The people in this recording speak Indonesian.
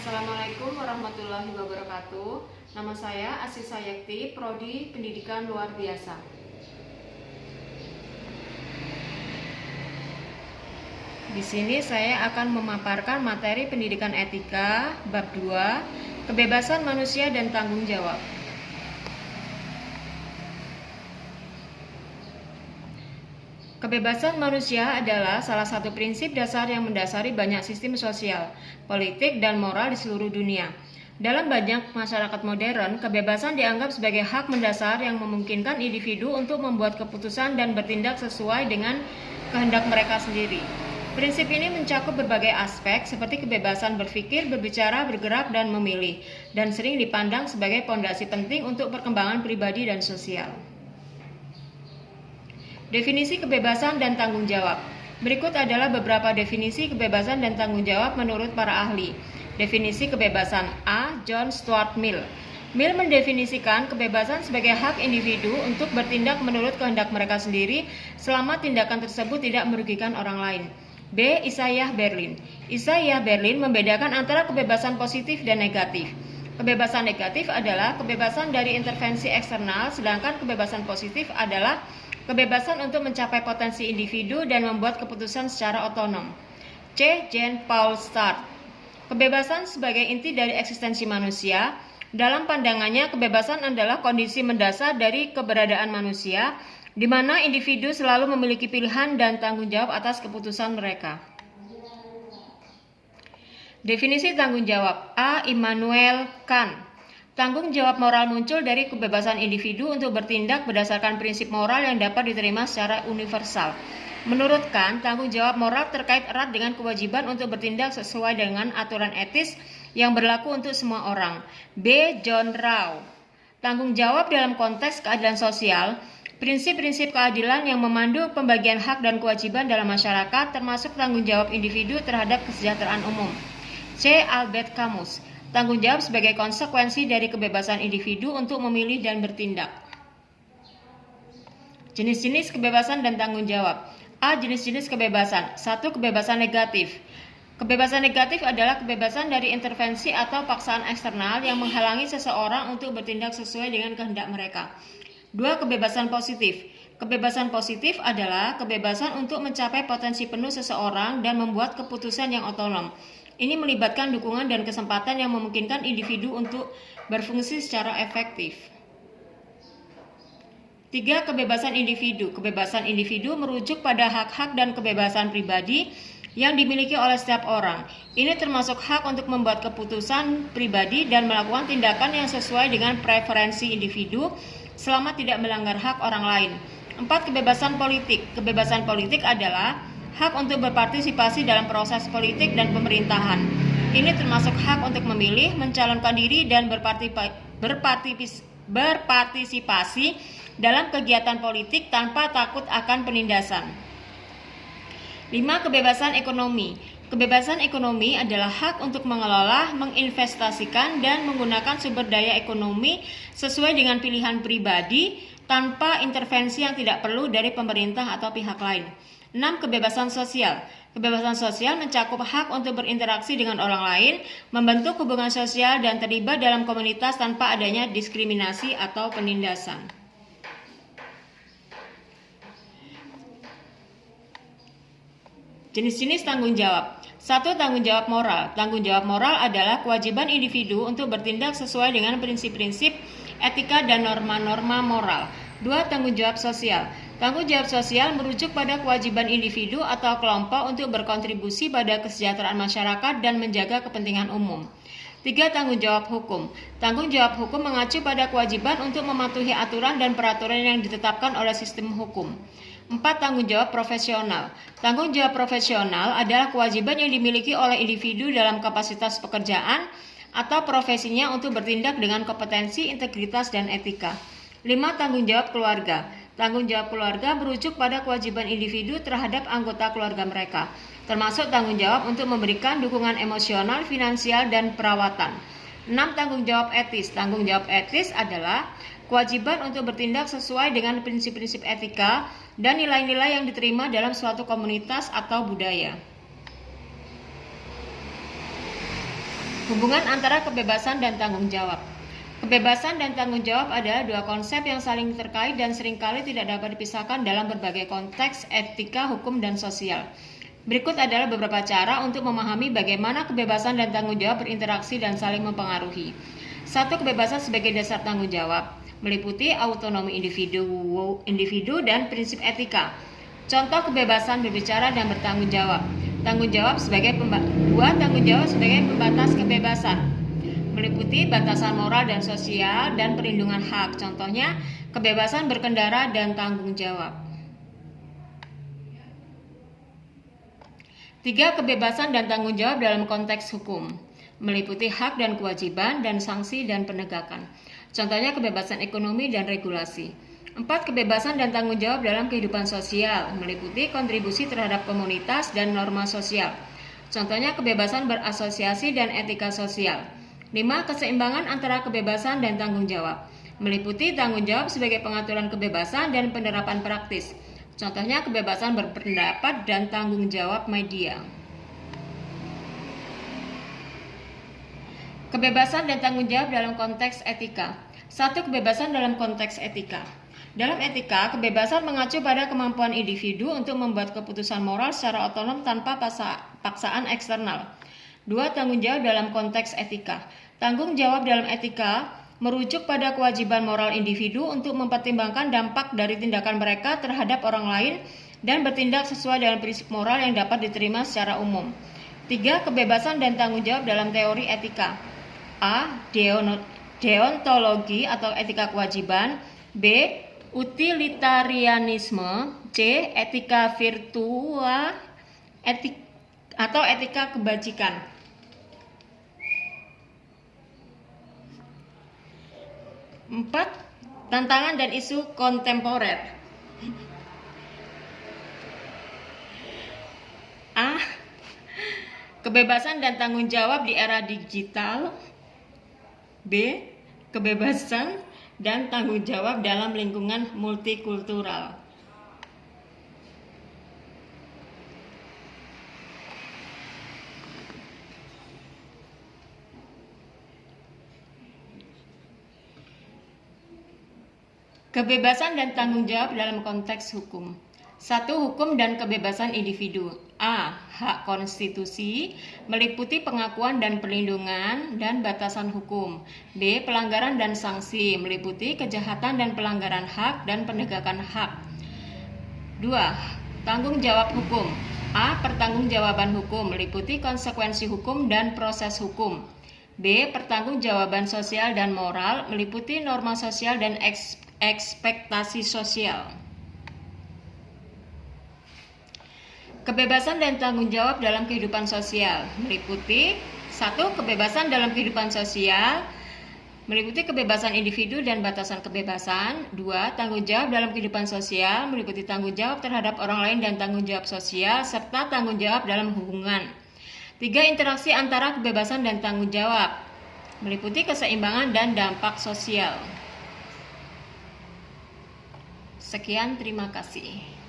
Assalamualaikum warahmatullahi wabarakatuh. Nama saya Asisa Yakti, Prodi Pendidikan Luar Biasa. Di sini saya akan memaparkan materi pendidikan etika bab 2, kebebasan manusia dan tanggung jawab. Kebebasan manusia adalah salah satu prinsip dasar yang mendasari banyak sistem sosial, politik, dan moral di seluruh dunia. Dalam banyak masyarakat modern, kebebasan dianggap sebagai hak mendasar yang memungkinkan individu untuk membuat keputusan dan bertindak sesuai dengan kehendak mereka sendiri. Prinsip ini mencakup berbagai aspek seperti kebebasan berpikir, berbicara, bergerak, dan memilih, dan sering dipandang sebagai pondasi penting untuk perkembangan pribadi dan sosial. Definisi kebebasan dan tanggung jawab. Berikut adalah beberapa definisi kebebasan dan tanggung jawab menurut para ahli. Definisi kebebasan A. John Stuart Mill. Mill mendefinisikan kebebasan sebagai hak individu untuk bertindak menurut kehendak mereka sendiri selama tindakan tersebut tidak merugikan orang lain. B. Isaiah Berlin. Isaiah Berlin membedakan antara kebebasan positif dan negatif. Kebebasan negatif adalah kebebasan dari intervensi eksternal, sedangkan kebebasan positif adalah kebebasan untuk mencapai potensi individu dan membuat keputusan secara otonom. C. Jean Paul Sartre. Kebebasan sebagai inti dari eksistensi manusia. Dalam pandangannya, kebebasan adalah kondisi mendasar dari keberadaan manusia, di mana individu selalu memiliki pilihan dan tanggung jawab atas keputusan mereka. Definisi tanggung jawab. A. Immanuel Kant. Tanggung jawab moral muncul dari kebebasan individu untuk bertindak berdasarkan prinsip moral yang dapat diterima secara universal. Menurut Kant, tanggung jawab moral terkait erat dengan kewajiban untuk bertindak sesuai dengan aturan etis yang berlaku untuk semua orang. B. John Rawls. Tanggung jawab dalam konteks keadilan sosial. Prinsip-prinsip keadilan yang memandu pembagian hak dan kewajiban dalam masyarakat, termasuk tanggung jawab individu terhadap kesejahteraan umum. C. Albert Camus. Tanggung jawab sebagai konsekuensi dari kebebasan individu untuk memilih dan bertindak. Jenis-jenis kebebasan dan tanggung jawab. A. Jenis-jenis kebebasan. 1. Kebebasan negatif. Kebebasan negatif adalah kebebasan dari intervensi atau paksaan eksternal yang menghalangi seseorang untuk bertindak sesuai dengan kehendak mereka. 2. Kebebasan positif. Kebebasan positif adalah kebebasan untuk mencapai potensi penuh seseorang dan membuat keputusan yang otonom. Ini melibatkan dukungan dan kesempatan yang memungkinkan individu untuk berfungsi secara efektif. 3. Kebebasan individu. Kebebasan individu merujuk pada hak-hak dan kebebasan pribadi yang dimiliki oleh setiap orang. Ini termasuk hak untuk membuat keputusan pribadi dan melakukan tindakan yang sesuai dengan preferensi individu selama tidak melanggar hak orang lain. 4. Kebebasan politik. Kebebasan politik adalah hak untuk berpartisipasi dalam proses politik dan pemerintahan. Ini termasuk hak untuk memilih, mencalonkan diri, dan berpartisipasi dalam kegiatan politik tanpa takut akan penindasan. 5. Kebebasan ekonomi. Kebebasan ekonomi adalah hak untuk mengelola, menginvestasikan, dan menggunakan sumber daya ekonomi sesuai dengan pilihan pribadi tanpa intervensi yang tidak perlu dari pemerintah atau pihak lain. 6. Kebebasan sosial. Kebebasan sosial mencakup hak untuk berinteraksi dengan orang lain, membentuk hubungan sosial, dan terlibat dalam komunitas tanpa adanya diskriminasi atau penindasan. Jenis-jenis tanggung jawab. 1. Tanggung jawab moral. Tanggung jawab moral adalah kewajiban individu untuk bertindak sesuai dengan prinsip-prinsip etika dan norma-norma moral. 2. Tanggung jawab sosial. Tanggung jawab sosial merujuk pada kewajiban individu atau kelompok untuk berkontribusi pada kesejahteraan masyarakat dan menjaga kepentingan umum. 3. Tanggung jawab hukum. Tanggung jawab hukum mengacu pada kewajiban untuk mematuhi aturan dan peraturan yang ditetapkan oleh sistem hukum. 4. Tanggung jawab profesional. Tanggung jawab profesional adalah kewajiban yang dimiliki oleh individu dalam kapasitas pekerjaan atau profesinya untuk bertindak dengan kompetensi, integritas, dan etika. 5. Tanggung jawab keluarga. Tanggung jawab keluarga merujuk pada kewajiban individu terhadap anggota keluarga mereka, termasuk tanggung jawab untuk memberikan dukungan emosional, finansial, dan perawatan. 6. Tanggung jawab etis. Tanggung jawab etis adalah kewajiban untuk bertindak sesuai dengan prinsip-prinsip etika dan nilai-nilai yang diterima dalam suatu komunitas atau budaya. Hubungan antara kebebasan dan tanggung jawab. Kebebasan dan tanggung jawab adalah dua konsep yang saling terkait dan seringkali tidak dapat dipisahkan dalam berbagai konteks etika, hukum, dan sosial. Berikut adalah beberapa cara untuk memahami bagaimana kebebasan dan tanggung jawab berinteraksi dan saling mempengaruhi. 1. Kebebasan sebagai dasar tanggung jawab meliputi autonomi individu dan prinsip etika. Contoh kebebasan berbicara dan bertanggung jawab. Tanggung jawab sebagai pembatas kebebasan meliputi batasan moral dan sosial dan perlindungan hak. Contohnya kebebasan berkendara dan tanggung jawab. 3. Kebebasan dan tanggung jawab dalam konteks hukum meliputi hak dan kewajiban dan sanksi dan penegakan. Contohnya kebebasan ekonomi dan regulasi. 4. Kebebasan dan tanggung jawab dalam kehidupan sosial meliputi kontribusi terhadap komunitas dan norma sosial. Contohnya kebebasan berasosiasi dan etika sosial. 5. Keseimbangan antara kebebasan dan tanggung jawab meliputi tanggung jawab sebagai pengaturan kebebasan dan penerapan praktis. Contohnya kebebasan berpendapat dan tanggung jawab media. Kebebasan dan tanggung jawab dalam konteks etika. 1. Kebebasan dalam konteks etika. Dalam etika, kebebasan mengacu pada kemampuan individu untuk membuat keputusan moral secara otonom tanpa paksaan eksternal. 2. Tanggung jawab dalam konteks etika. Tanggung jawab dalam etika merujuk pada kewajiban moral individu untuk mempertimbangkan dampak dari tindakan mereka terhadap orang lain dan bertindak sesuai dengan prinsip moral yang dapat diterima secara umum. 3. Kebebasan dan tanggung jawab dalam teori etika. A. Deontologi atau etika kewajiban. B. Utilitarianisme. C. Etika virtua atau etika kebajikan. 4. Tantangan dan isu kontemporer. A. Kebebasan dan tanggung jawab di era digital. B. Kebebasan dan tanggung jawab dalam lingkungan multikultural. Kebebasan dan tanggung jawab dalam konteks hukum. 1. Hukum dan kebebasan individu. A. Hak konstitusi meliputi pengakuan dan perlindungan dan batasan hukum. B. Pelanggaran dan sanksi meliputi kejahatan dan pelanggaran hak dan penegakan hak. 2. Tanggung jawab hukum. A. Pertanggungjawaban hukum meliputi konsekuensi hukum dan proses hukum. B. Pertanggungjawaban sosial dan moral meliputi norma sosial dan ekspektasi sosial. Kebebasan dan tanggung jawab dalam kehidupan sosial meliputi 1. Kebebasan dalam kehidupan sosial meliputi kebebasan individu dan batasan kebebasan. 2. Tanggung jawab dalam kehidupan sosial meliputi tanggung jawab terhadap orang lain dan tanggung jawab sosial serta tanggung jawab dalam hubungan. 3. Interaksi antara kebebasan dan tanggung jawab meliputi keseimbangan dan dampak sosial. Sekian, terima kasih.